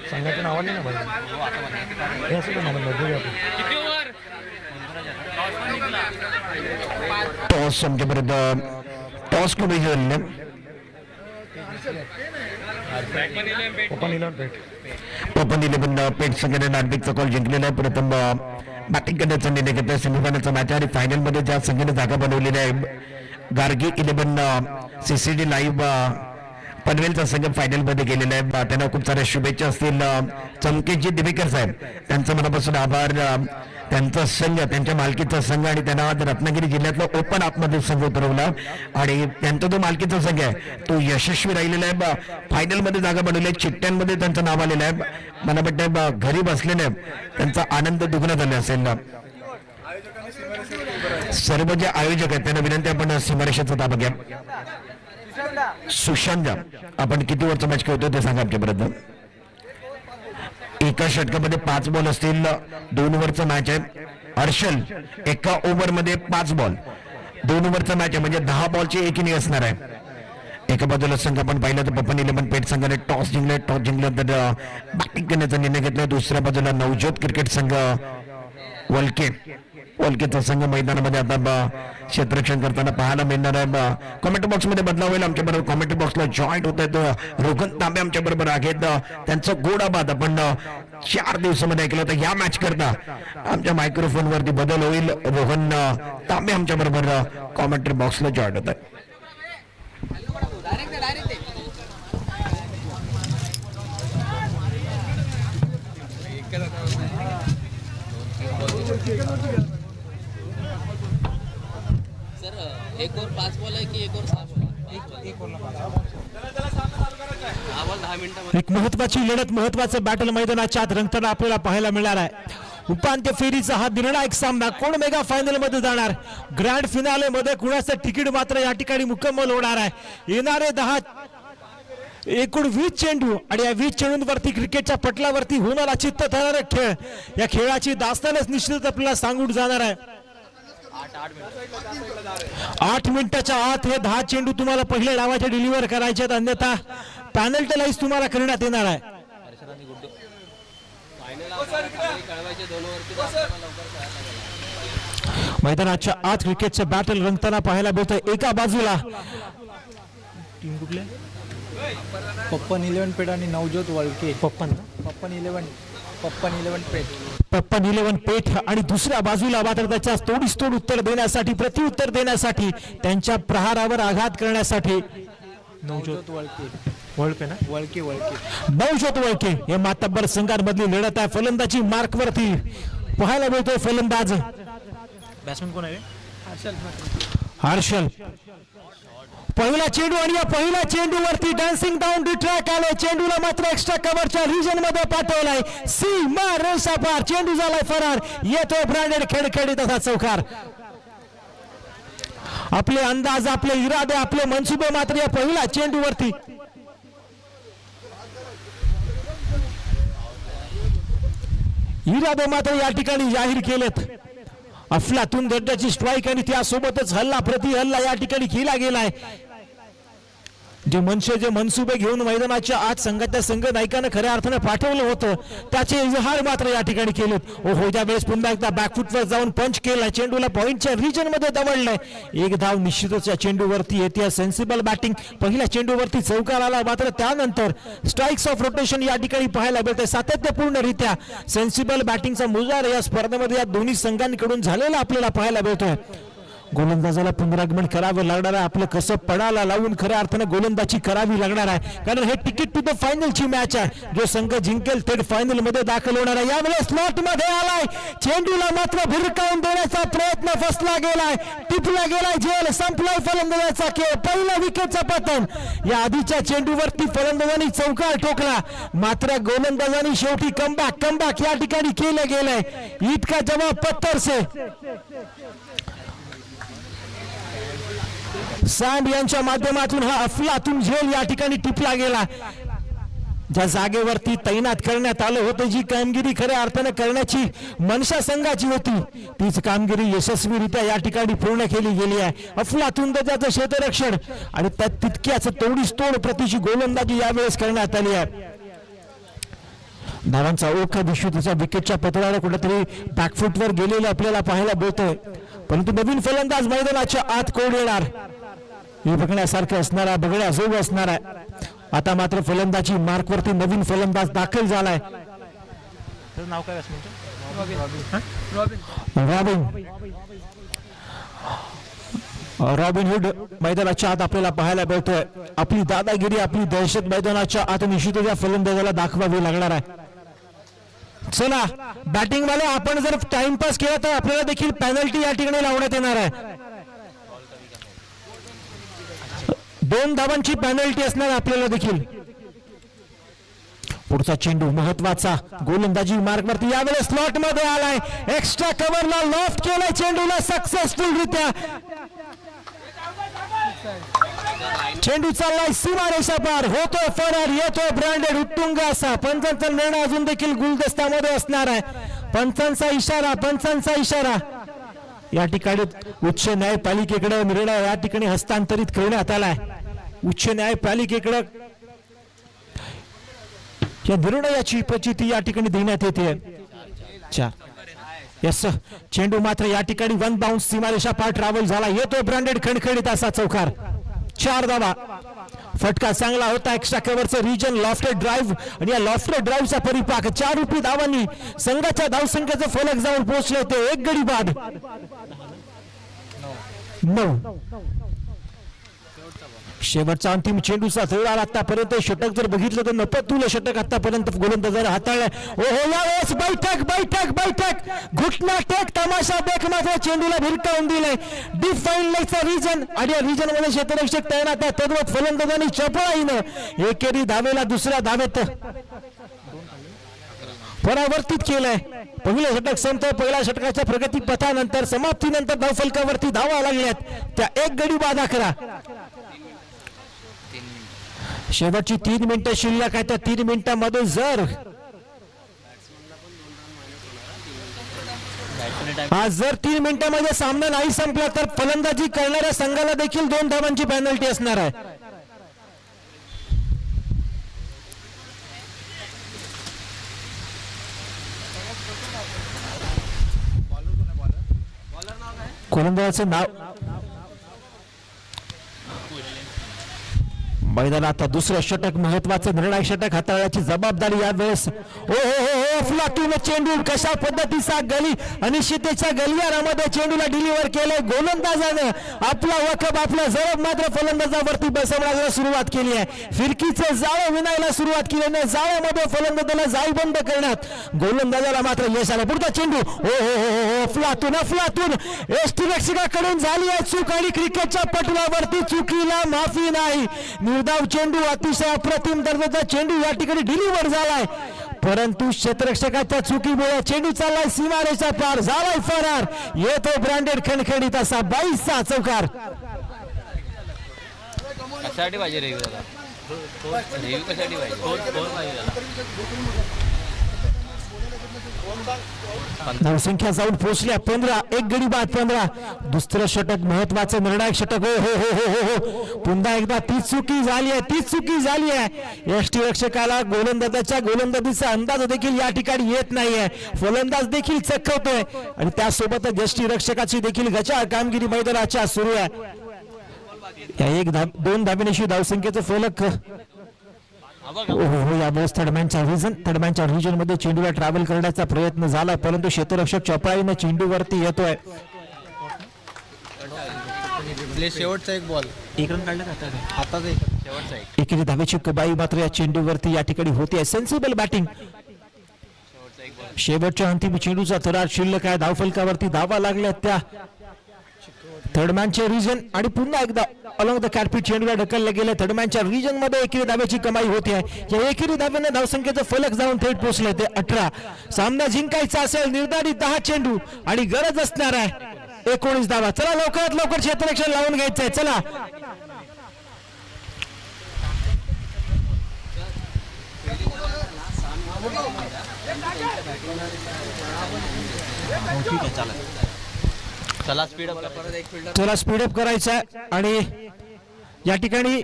संघाचं नाव नाही ना भाई हे असं पण आपण बघूया टॉस आमच्यापर्यंत टॉस कुठे झालेलं ओपन 11 पेट संघाने नार्डिकचा कॉल जिंकलेला आहे. प्रथम बॅटिंग करण्याचा निर्णय घेतला सेमीफायनलचा मॅच आणि फायनल मध्ये ज्या संघाने जागा बनवलेली आहे गार्गी 11 सीसीडी लाईव्ह पनवेलचा संघ फायनल मध्ये गेलेला आहे. त्यांना खूप साऱ्या शुभेच्छा असतील. चमकेजी दिवेकर साहेब त्यांचं मनापासून आभार. त्यांचा संघ त्यांच्या मालकीचा संघ आणि त्यांना आज रत्नागिरी जिल्ह्यातला ओपन आपमध्ये संघ उतरवला आणि त्यांचा जो मालकीचा संघ आहे तो यशस्वी राहिलेला आहे. फायनल मध्ये जागा बनवली आहे. चिठ्ठ्यांमध्ये त्यांचं नाव आलेलं आहे. मला वाटतं घरी बसलेले त्यांचा आनंद दुगणा झाला असेल. सर्व जे आयोजक आहेत त्यांना विनंती आपण सीमारेषेचा ताबा घ्या. सुशांत आपण किती ओव्हरचा मॅच खेळतोय ते सांगा आमच्यापर्यंत. एका षटकामध्ये 5 बॉल असतील. 2 ओव्हरचा मॅच आहे. हर्षल एका ओव्हर मध्ये 5 बॉल 2 ओव्हरचा मॅच आहे म्हणजे 10 बॉलची एक इनिंग असणार आहे. एका बाजूला संघ आपण पाहिलं तर पप्पन 11 पेट संघाने टॉस जिंकल्यानंतर बॅटिंग करण्याचा निर्णय घेतला. दुसऱ्या बाजूला नवज्योत क्रिकेट संघ वलकेचा संघ मैदानामध्ये आता क्षेत्ररक्षण करताना पाहायला मिळणार आहे. कॉमेंट बॉक्स मध्ये बदलाव होईल. आमच्या बरोबर कॉमेंट बॉक्सला जॉईंट होत आहेत रोहन तांबे आमच्या बरोबर आहेत. त्यांचं गोडाबाद आपण 4 दिवसामध्ये ऐकलं होतं. या मॅच करता आमच्या मायक्रोफोन वरती बदल होईल. रोहन तांबे आमच्या बरोबर कॉमेंट्री बॉक्सला जॉईंट होत आहे. सर एक और 5 बॉल आहे की एक और 6 बॉल? एक महत्वाची लढत महत्वाचं बॅटल मैदानाच्या आत रंगताना आपल्याला पाहायला मिळणार आहे. उपांत्य फेरीचा हा निर्णायक सामना. कोण मेगा फायनल मध्ये जाणार? ग्रँड फिनाले मध्ये कुणाचं तिकीट मात्र या ठिकाणी मुकम्मल होणार आहे. येणारे 10 एकूण 20 चेंडू आणि या 20 चेंडूंवरती क्रिकेटच्या पटलावरती होणारा चित्त ठरणारा खेळ. या खेळाची दास्तानच निश्चित आपल्याला सांगून जाणार आहे. 8 मिनिटाच्या आत हे 10 चेंडू तुम्हाला पहिल्या डावाचे डिलिव्हर करायचे आहेत. अन्यथा पॅनल्टलाइज तुम्हाला करण्यात येणार आहे. मैदानाच्या आत क्रिकेटचं बॅटल रंगताना पाहायला मिळतंय. एका बाजूला टीम कुठल्या पप्पन 11 पेट आणि नवज्योत वळके. पप्पन 11 पेठ आणि दुसऱ्या बाजूला मात्र त्याच्या तोडीस तोड उत्तर देण्यासाठी प्रत्युत्तर देण्यासाठी त्यांच्या प्रहारावर आघात करण्यासाठी नवज्योत नवज्योत वळके हे मातब्बर संघांमधली लढत आहे. फलंदाजी मार्क वरती पाहायला मिळतोय. फलंदाज बॅट्समन कोण आहे? हर्षल. पहिला चेंडू आणि या पहिल्या चेंडूवरती डान्सिंग डाऊन द ट्रॅक आले. चेंडूला मात्र एक्स्ट्रा कव्हरच्या रिजन मध्ये पाठवलाय. सीमा रेषा पार. चेंडू झालाय फरार. येतोय ब्रँडेड खेळखेळीत असा चौकार. आपले अंदाज आपले इरादे आपले मनसुबे मात्र या पहिल्या चेंडूवरती इरादे मात्र या ठिकाणी जाहीर केलेत. अफलातून दर्जाची स्ट्राईक आणि त्यासोबतच हल्ला प्रति हल्ला या ठिकाणी केला गेलाय. जे मनसुबे घेऊन मैदानाच्या आत संघाच्या संघ नायकानं खऱ्या अर्थानं पाठवलं होतं त्याचे इजहार मात्र या ठिकाणी केलेत. ओहो ज्या वेळेस पुन्हा एकदा बॅकफुटवर जाऊन पंच केला. चेंडूला पॉइंटच्या रिजन मध्ये दवडलंय. एक धाव निश्चितच या चेंडूवरती येते. Sensible batting. पहिल्या चेंडूवरती चौकार आला मात्र त्यानंतर स्ट्राईक्स ऑफ रोटेशन या ठिकाणी पाहायला मिळते. सातत्यपूर्णरित्या सेन्सिबल बॅटिंगचा मुजार या स्पर्धेमध्ये या दोन्ही संघांकडून झालेला आपल्याला पाहायला मिळतोय. गोलंदाजाला पुनरागमन करावं लागणार आहे. आपलं कसं पडाला लावून खऱ्या अर्थानं गोलंदाजी करावी लागणार आहे. कारण हे तिकीट टू द फायनलची मॅच आहे. जो संघ जिंकेल थेट फायनल मध्ये दाखल होणार आहे. यावेळेस स्लॉट मध्ये आलाय. चेंडूला मात्र भिरकावून देण्याचा प्रयत्न फसला गेलाय. टिपला गेलाय. झेल संपलाय फलंदाजाचा खेळ. पहिला विकेटचा पतन. या आधीच्या चेंडूवरती फलंदाजांनी चौकार ठोकला मात्र गोलंदाजांनी शेवटी कमबॅक या ठिकाणी केलं गेलंय. इतका जवाब पत्तर से सांड यांच्या माध्यमातून हा अफलातून झेल या ठिकाणी टिपला गेला. ज्या जागेवरती तैनात करण्यात आलं होतं जी कामगिरी खऱ्या अर्थानं करण्याची मनशा संघाची होती तीच कामगिरी यशस्वीरित्या या ठिकाणी पूर्ण केली गेली आहे. अफलातून दर्जाचं क्षेत्ररक्षण आणि त्यात तितक्याच तोडीस तोड प्रतीची गोलंदाजी यावेळेस करण्यात आली आहे. धावांचा ओखा दिसतो त्याच्या विकेटच्या पत्राला कुठेतरी बॅकफुटवर गेलेलं आपल्याला पाहायला मिळतंय. परंतु नवीन फलंदाज मैदानाच्या आत कोण येणार हे बघण्यासारखं असणार आहे, बघण्याजोग असणार आहे. आता मात्र फलंदाजी मार्कवरती नवीन फलंदाज दाखल झालाय. नाव काय रॉबिनहुड मैदानाच्या आत आपल्याला पाहायला मिळतोय. आपली दादागिरी, आपली दहशत मैदानाच्या आत निश्चितच या फलंदाजाला दाखवावी लागणार आहे. चला बॅटिंग वाले, आपण जर टाइमपास केला तर आपल्याला देखील पेनल्टी या ठिकाणी लावण्यात येणार आहे. 2 धावांची पेनल्टी असणार आपल्याला देखील. पुढचा चेंडू महत्वाचा गोलंदाजी मार्कवरती यावेळेस स्लॉट मध्ये आलाय. एक्स्ट्रा कव्हरला लॉफ्ट केलाय चेंडूला सक्सेसफुल रित्या. चेंडू चाललाय सीमारेषा पार, होतोय फरार, येतोय ब्रँडेड उत्तुंग असा. पंचांचा निर्णय अजून देखील गुलदस्त्यामध्ये असणार आहे. पंचांचा इशारा या ठिकाणी उच्च न्यायपालिकेकडे निर्णय या ठिकाणी हस्तांतरित करण्यात आलाय. उच्च न्यायपालिकेकडे या निर्णयाची प्रचिती या ठिकाणी देण्यात येते. 4 यस, चेंडू मात्र या ठिकाणी 1 बाउन्स सीमारेषा पार ट्रॅव्हल झाला. येतोय ब्रँडेड खणखणीत असा चौकार. 4 धावा. फटका चांगला होता. एक्स्ट्रा कव्हरचं रिजन, लॉफ्टेड ड्राईव्ह आणि या लॉफ्टेड ड्राईव्हचा परिपाक 4 रुपये धावांनी संघाच्या धावसंख्येचं फलक जाऊन पोहोचले ते 1 गडी बाद. 9 शेवटचा अंतिम चेंडूचा जोराला आतापर्यंत षटक जर बघितलं तर नपतुल षटक आतापर्यंत गोलंदाजाने हाताळलंय. ओहो, यावेळेस बैठक घुटना टेक तमाशा देख मात्र चेंडूला भिरकावून दिलंय. डिफाईन लाईनचा रिजन आणि या रिजन मध्ये क्षेत्ररक्षक तैनात आहे. तद्वत फलंदाजांनी चपळाईनं एकेरी धावेला दुसऱ्या धावेत परावर्तित केलंय. पहिलं षटक संपतंय. पहिल्या षटकाच्या प्रगती पथानंतर समाप्तीनंतर धावफलकावरती धावा लागल्यात त्या 1 गडी बाद 11. शेवटची 3 मिनिटं शिल्लक आहे. त्या 3 मिनिटांमध्ये जर आज 3 मिनिटांमध्ये सामना नाही संपला तर फलंदाजी करणाऱ्या संघाला देखील 2 धावांची पेनल्टी असणार आहे. गोलंदाजाचं नाव मैदानात दुसरं षटक, महत्वाचं निर्णायक षटक हाताळण्याची जबाबदारी यावेळेस. अफलातून चेंडू कशा पद्धतीचा गली अनिश्चिततेच्या गलियारामध्ये चेंडूला डिलिव्हर केलंय. गोलंदाजानं आपला वखब, आपला जरब मात्र फलंदाजावरती बसवण्याला सुरुवात केली आहे. फिरकीचं जाळं विणायला सुरुवात केली आहे. जाळ्यामध्ये फलंदाजाला जाळबंद करण्यात गोलंदाजाला मात्र यश आलं. पुढचा चेंडू अफलातून यष्टिरक्षकाकडून झाली आहे चूक आणि क्रिकेटच्या पटलावरती चुकीला माफी नाही. निर्धाव चेंडू, अतिशय अप्रतिम दर्जाचा चेंडू या ठिकाणी डिलिव्हर झालाय. परंतु क्षेत्ररक्षकाच्या चुकीमुळे चेंडू चाललाय सीमारेषा पार, झालाय फरार. येतो ब्रँडेड खणखणीत असा 22चा चौकार. कशासाठी पाहिजे रेव्ह्यू दादा? रेव्ह्यू कशासाठी पाहिजे? धावसंख्या जाऊन पोहोचल्या 15. 1 गडी बाद 15. दुसरं षटक, महत्वाचं निर्णायक षटक. हो पुन्हा एकदा तीच चुकी झाली आहे. यष्टिरक्षकाला गोलंदाजाच्या गोलंदाजीचा अंदाज देखील या ठिकाणी येत नाहीये. फलंदाज देखील चक्कवतोय आणि त्यासोबतच यष्टिरक्षकाची देखील गचाळ कामगिरी मैदानाच्या सुरू आहे. या 2 धावेनिशी धावसंख्येचं फलक यावेळेस थर्डमॅनच्या रिजन मध्ये चेंडूला ट्रॅव्हल करण्याचा प्रयत्न झाला, परंतु क्षेत्ररक्षक चपळाईने चेंडूवरती येतोय. शेवटचा 1 बॉल एक रन काढला हाताचा शेवटचा 1. एकेरी धावेची कबाई मात्र या चेंडूवरती या ठिकाणी होती. Sensible batting. शेवटच्या अंतिम चेंडूचा थरार शिल्लक आहे. धावफलकावरती धावा लागल्या त्या थर्डमॅनचे रिजन आणि पुन्हा एकदा अलॉंग द कॅटपीट चेंडूला ढकलले गेले. थर्डमॅनच्या रिजन मध्ये एकेरी धावेची कमाई होती आहे. या एकेरी धाव्याने धावसंख्येचं फलक जाऊन थेट पोहोचले ते 18. सामना जिंकायचा असेल निर्धारित 10 चेंडू आणि गरज असणार आहे 19 धावा. चला लवकरात लवकर क्षेत्ररक्षण लावून घ्यायचंय. चला ठीक आहे, चला स्पीडअप करायचा आहे. आणि या ठिकाणी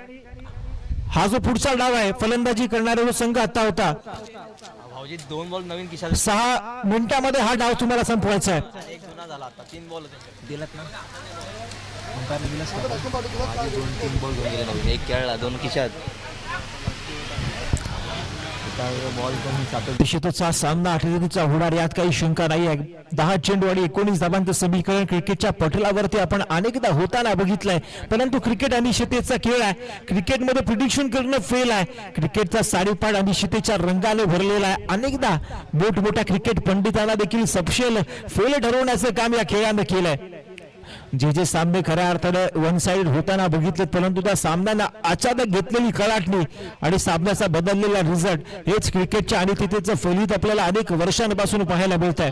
हा जो पुढचा डाव आहे फलंदाजी करणारा जो संघ आता होता भाऊजी 2 बॉल नवीन खिशात 6 मिनिटामध्ये हा डाव तुम्हाला संपवायचा आहे. एक जुना झाला आता 3 बॉल होते दिलात ना अंपायरने दिलास का? माझे 2-3 बॉल घेऊन गेले नवीन एक खेळला 2 खिशात बॉल पण सातच निश्चितच हा सामना आठवडीचा होणार यात काही शंका नाही आहे. 10 चेंडू आणि 19 धावांचं समीकरण क्रिकेटच्या पटलावरती आपण अनेकदा होताना बघितलंय. परंतु क्रिकेट अनिश्चिततेचा खेळ आहे. क्रिकेटमध्ये प्रिडिक्शन करणं फेल आहे. क्रिकेटचा साडीपाड अनिश्चिततेच्या रंगाने भरलेला आहे. अनेकदा मोठमोठ्या क्रिकेट पंडितांना देखील सपशेल फेल ठरवण्याचं काम या खेळानं केलंय. जे सामने खऱ्या अर्थानं वन साइड होताना बघितले, परंतु त्या सामन्यांना अचानक घेतलेली कलाटणी आणि सामन्याचा बदललेला रिझल्ट हेच क्रिकेटच्या अनिश्चिततेचं फलित आपल्याला अनेक वर्षांपासून पाहायला मिळत आहे.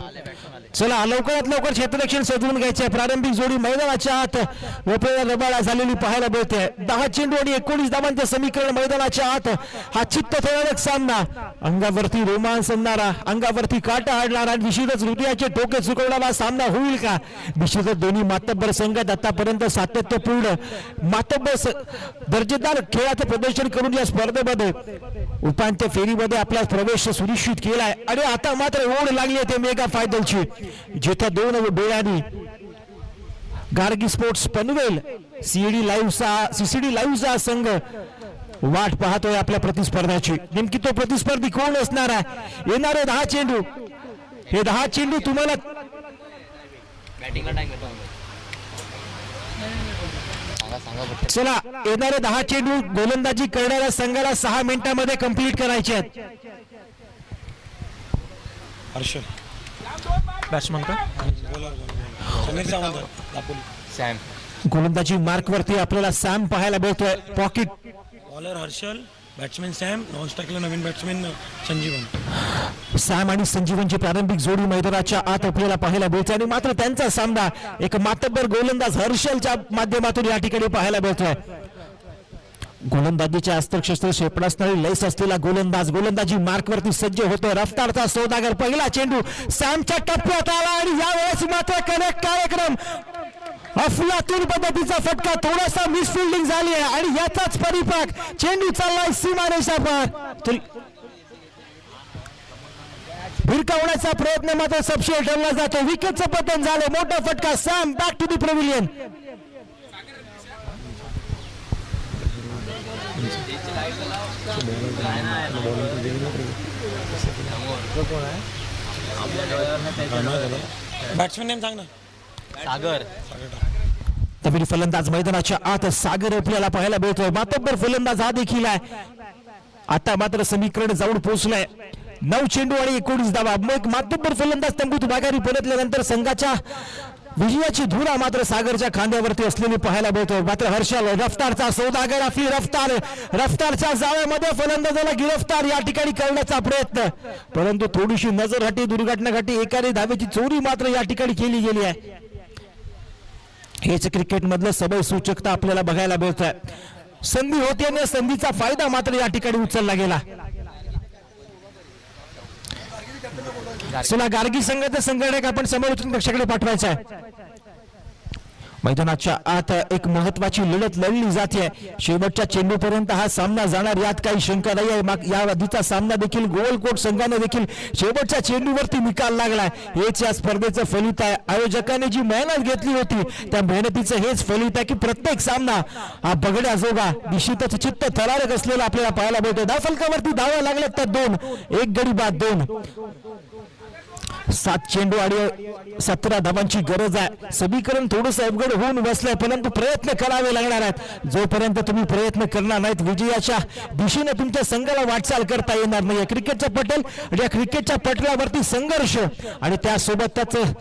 चला लवकरात लवकर क्षेत्ररक्षण सजवून घ्यायचे. प्रारंभिक जोडी मैदानाच्या आत मोकळ्या रबाळा झालेली पाहायला मिळते. 10 चेंडू आणि 19 धावांचं समीकरण मैदानाच्या आत हा चित्तथरारक सामना, अंगावरती रोमांच आणणारा, अंगावरती काटा आणणारा आणि निश्चितच हृदयाचे टोके चुकवणारा सामना होईल का? निश्चितच दोन्ही मातब्बर संघात आतापर्यंत सातत्यपूर्ण मातब्बर दर्जेदार खेळाचं प्रदर्शन करून या स्पर्धेमध्ये उपांत्य फेरीमध्ये आपला प्रवेश सुनिश्चित केलाय आणि आता मात्र ओढ लागली आहे ते मेगा फायनलची, जिथे 2 डोळ्यांनी गार्गी स्पोर्ट्स पनवेल सीसीडी लाईव्हचा संघ वाट पाहतोय आपल्या प्रतिस्पर्ध्याची. नेमकी तो प्रतिस्पर्धी कोण असणार आहे? येणारे 10 चेंडू, हे 10 चेंडू तुम्हाला बॅटिंगला टाइम घेतो सांगा चला येणारे 10 चेंडू गोलंदाजी करणाऱ्या संघाला 6 मिनिटांमध्ये कंप्लीट करायचे आहेत. हर्षल बॅट्समन का? समीर सावंत दापोली सॅम गोलंदाजी मार्क वरती आपल्याला सॅम पाहायला मिळतोय. Pocket bowler Harshal, batsman Sam, non स्ट्राईकला नवीन बॅट्समॅन संजीवन. सॅम आणि संजीवनची प्रारंभिक जोडी मैदानाच्या आत आपल्याला पाहायला मिळते आणि मात्र त्यांचा सामना एक मातब्बर गोलंदाज हर्षलच्या माध्यमातून या ठिकाणी पाहायला मिळतोय. गोलंदाजीच्या अस्त्रशस्त्र क्षेपणास्त्राने लैस असलेला गोलंदाजी मार्कवरती सज्ज होतोय. रफ्तारचा सौदागर, पहिला चेंडू सॅमच्या टप्प्यात आला आणि यावेळेस मात्र कनेक्ट कार्यक्रम अफलातून पद्धतीचा फटका, थोडासा मिसफिल्डिंग झाली आहे आणि याचाच परिपाक चेंडू चाललाय सीमारेषा पार. भिरकावण्याचा प्रयत्न मात्र सपशेल ठरला जातो. विकेटचं पतन झालं, मोठा फटका. Sam back to the pavilion. Batsman name सांग ना. सागर तमिळ फलंदाज मैदानाच्या आत सागर आपल्याला पाहायला मिळतोय. मातब्बर फलंदाज हा देखील आहे. आता मात्र समीकरण जाऊन पोहोचलंय. 9 चेंडू आणि 19 धावा. मग मातब्बर फलंदाज तंबूत माघारी परतल्यानंतर संघाच्या विजयाची धुरा मात्र सागरच्या खांद्यावरती असलेली पाहायला मिळतोय. मात्र हर्षल, रफ्तारचा सौदागर, आपली रफ्तारच्या जाळ्यामध्ये फलंदाजाला गिरफ्तार या ठिकाणी करण्याचा प्रयत्न, परंतु थोडीशी नजर हटी, दुर्घटना घटी, एकाने धावेची चोरी मात्र या ठिकाणी केली गेली आहे. हेच क्रिकेट मधलं सबळ सूचकता आपल्याला बघायला मिळत आहे. संधी होती आणि संधीचा फायदा मात्र या ठिकाणी उचलला गेला. चला गार्गी संघाचा संघटक आपण समालोचन कक्षाकडे पाठवायचा आहे. मैदानाच्या आत एक महत्वाची लढत लढली जाते. शेवटच्या चेंडूपर्यंत हा सामना जाणार यात काही शंका नाही आहे. या आधीचा सामना देखील गोवलकोट संघाने देखील शेवटच्या चेंडूवरती निकाल लागलाय. हेच या स्पर्धेचं फलित आहे. आयोजकांनी जी मेहनत घेतली होती त्या मेहनतीचं हेच फलित आहे की प्रत्येक सामना हा बघण्याजोगा, निश्चितच चित्त थरारक असलेला आपल्याला पाहायला मिळतो. धावफलकावरती धावा लागल्यात तर 2, 1 गडी बाद 2. 7 चेंडू आणि 17 धावांची गरज आहे. समीकरण थोडंस अवघड होऊन बसलंय, परंतु प्रयत्न करावे लागणार आहेत. जोपर्यंत तुम्ही प्रयत्न करणार नाहीत विजयाच्या दिशेने तुमच्या संघाला वाटचाल करता येणार नाही. क्रिकेटचा पटल आणि या क्रिकेटच्या पटलावरती संघर्ष आणि त्यासोबत त्याचं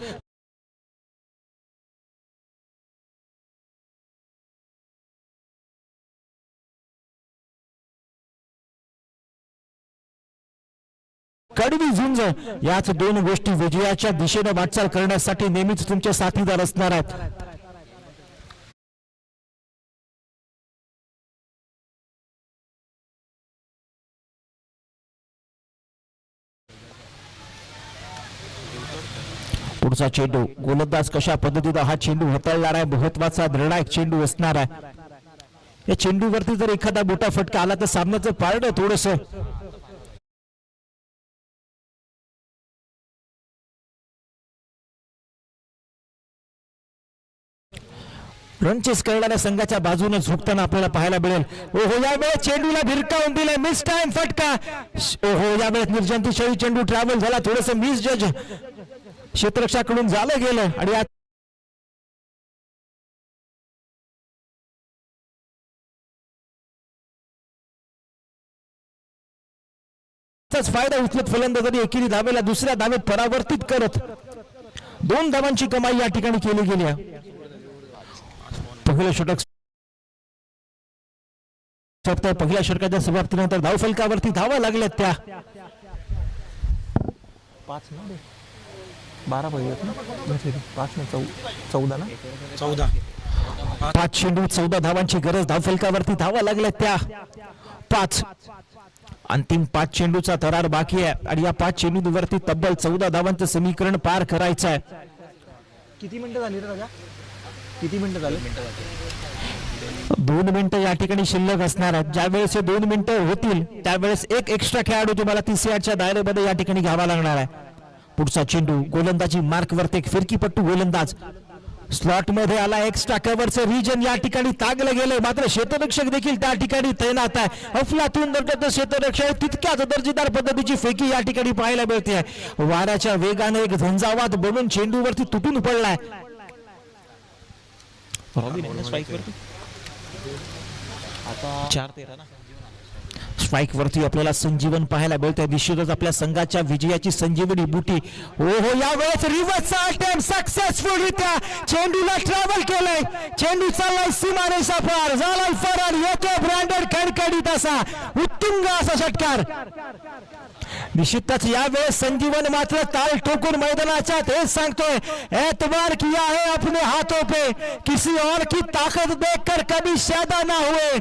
कडवी झुंज, याच 2 गोष्टी विजयाच्या दिशेने वाटचाल करण्यासाठी नेहमीच तुमचे साथीदार असणार आहेत. पुढचा चेंडू, गोलंदाज कशा पद्धतीने हा चेंडू हाताळणार आहे, महत्वाचा निर्णायक चेंडू असणार आहे. या चेंडूवरती जर एखादा मोठा फटका आला तर सामन्याचं पारडं थोडंसं रनचेस करणाऱ्या संघाच्या बाजूने झुकताना आपल्याला पाहायला मिळेल. ओहो यावेळेस चेंडूला भिरकावून दिलाय, मिस टाइम फटका. ओहो यावेळेस निर्जंतुशाही चेंडू ट्रॅव्हल झाला, थोडस मिस जज क्षेत्ररक्षकाकडून झालं गेलं आणि फायदा उचलत फलंदाजांनी एकेरी धावेला दुसऱ्या धावेत परावर्तित करत 2 धावांची कमाई या ठिकाणी केली गेली आहे. पहिलं षटक पहिल्या षटकाच्या समाप्तीनंतर धावफलकावरती धावा लागल्यात त्या 5 चेंडू 14 धावांची गरज, धावफलकावरती धावा लागल्यात त्या 5. अंतिम 5 चेंडूचा थरार बाकी आहे आणि या 5 चेंडूवरती तब्बल 14 धावांचं समीकरण पार करायचं आहे. किती मिनिटं झाली रे राजा? किती मिनिटं झाली? 2 मिनिटं या ठिकाणी शिल्लक असणार आहेत. ज्यावेळेस हे 2 मिनिटं होतील त्यावेळेस एक एक्स्ट्रा खेळाडू तुम्हाला 30 यार्डच्या दायऱ्यामध्ये या ठिकाणी घ्यावा लागणार आहे. पुढचा चेंडू गोलंदाजी मार्क वरती एक फिरकीपट्टू गोलंदाज स्लॉट मध्ये आला. एक्स्ट्रा कव्हरचं रिजन या ठिकाणी तागलं गेलंय, मात्र क्षेत्ररक्षक देखील त्या ठिकाणी तैनात आहे. अफलातून दर्जाचं क्षेत्ररक्षक तितक्याच दर्जेदार पद्धतीची फेकी या ठिकाणी पाहायला मिळते. वाऱ्याच्या वेगाने एक झंझावात बनून चेंडूवरती तुटून पडलाय. स्ट्राईक वरती आपल्याला संजीवन पाहायला मिळतंय. निश्चितच आपल्या संघाच्या विजयाची संजीवनी बुटी. ओहो यावेळेस रिव्हर्सचा अटेम्प्ट सक्सेसफुलरित्या चेंडूला ट्रॅव्हल केलंय. चेंडू चाललाय सीमारेषा पार, झालाय फरार. येतो ब्रँडेड खडखडीत असा उत्तुंग असा षटकार. निश्चितच यावेळेस संजीवन मात्र ताल ठोकून मैदानाच्या हेच सांगतोय, एतबार किया है अपने हाथों पे, किसी और की ताकत देखकर कभी शायद ना हुए.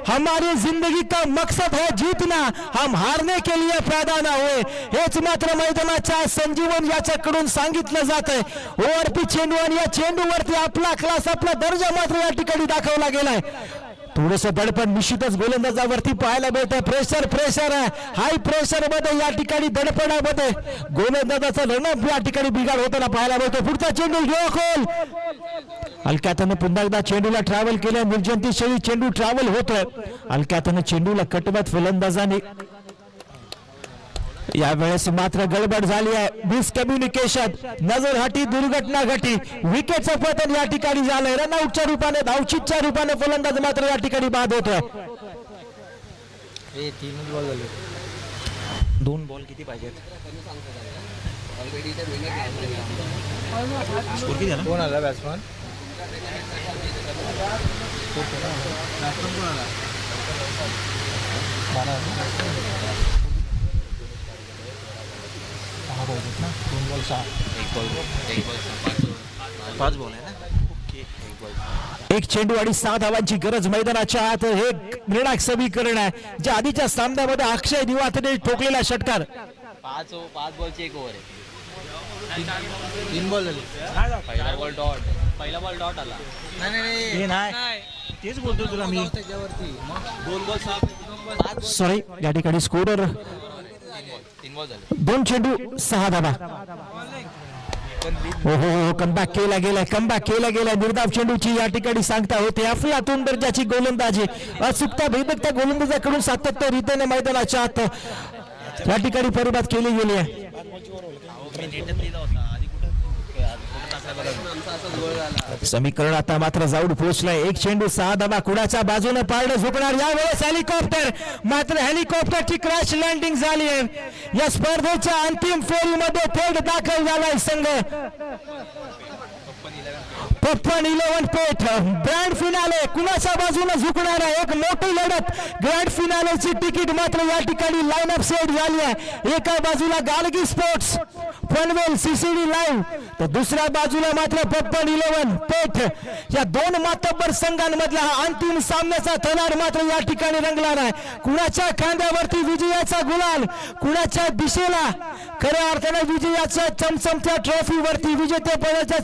हमारी जिंदगी का मकसद है जीतना, हम हारने के लिए पैदा ना हुए. हेच मात्र मैदानाच्या संजीवन याच्याकडून सांगितलं जात आहे. ओव्हरपी चेंडू आणि या चेंडूवरती आपला क्लास, आपला दर्जा मात्र या ठिकाणी दाखवला गेलाय. थोडस दडपण निश्चितच गोलंदाजावरती पाहायला मिळतंय. प्रेशर आहे, हाय प्रेशर मध्ये या ठिकाणी दडपणामध्ये गोलंदाजाचा रनअप या ठिकाणी बिघाड होताना पाहायला मिळतो. पुढचा चेंडू गोल हलक्यातनं पुन्हा एकदा चेंडूला ट्रॅव्हल केलं. निर्जंतुशाही चेंडू ट्रॅव्हल होतोय. हलक्यातनं चेंडूला कटवत फलंदाजाने यावेळेस मात्र गडबड झाली आहे. मिसकम्युनिकेशन, नजर हटी, दुर्घटना घटी. विकेटचं पतन या ठिकाणी झालंय. रनआउटच्या रूपाने, धावचीतच्या रूपाने फलंदाज मात्र या ठिकाणी बाद होतोय. 2 बॉल किती पाहिजेत? कोण आला बॅट्समन? एक चेंडू आणि 6 धावांची गरज मैदानाच्या आत. हे निर्णायक समीकरण आहे. ज्या आधीच्या सामन्यामध्ये अक्षय दिवातने ठोकलेला षटकार. 5 बॉलची 1 ओव्हर आहे. 3 बॉल झाले. पहिला बॉल डॉट आला. नाही तेच बोलतो तुला मी. 2 बॉल सॉरी या ठिकाणी स्कोरर 3 बॉल झाले. 2 चेंडू 6 धावा. हो कमबॅक केला गेलाय. निर्धाव चेंडूची या ठिकाणी सांगता होते. अफलातून दर्जाची गोलंदाजी, अचूकता भेदकता गोलंदाजाकडून सातत्य रीतीने मैदानाच्या आत या ठिकाणी परिबाद केली गेली आहे. समीकरण आता मात्र जाऊन पोहोचलंय. 1 चेंडू 6 धावा. कुणाच्या बाजूने पारडं झुकणार. यावेळेस हेलिकॉप्टर, मात्र हेलिकॉप्टरची क्रॅश लँडिंग झाली आहे. या स्पर्धेच्या अंतिम फेरीमध्ये थेट दाखल झालाय संघ पप्पन 11 पेठ. ग्रँड फिनाले कुणाच्या बाजूने झुकणार आहे. एक मोठी लढत. ग्रँड फिनालेची तिकीट मात्र या ठिकाणी लाईन अप सेट झाली आहे. एका बाजूला Gargi sports Panvel CCD live, तर दुसऱ्या बाजूला मात्र पप्पन 11 पेठ. या 2 मातब्बर संघांमधला हा अंतिम सामन्याचा थरार मात्र या ठिकाणी रंगणार आहे. कुणाच्या खांद्यावरती विजयाचा गुलाल, कुणाच्या दिशेला खऱ्या अर्थाने विजयाच्या चमचमत्या ट्रॉफीवरती विजेतेपदाच्या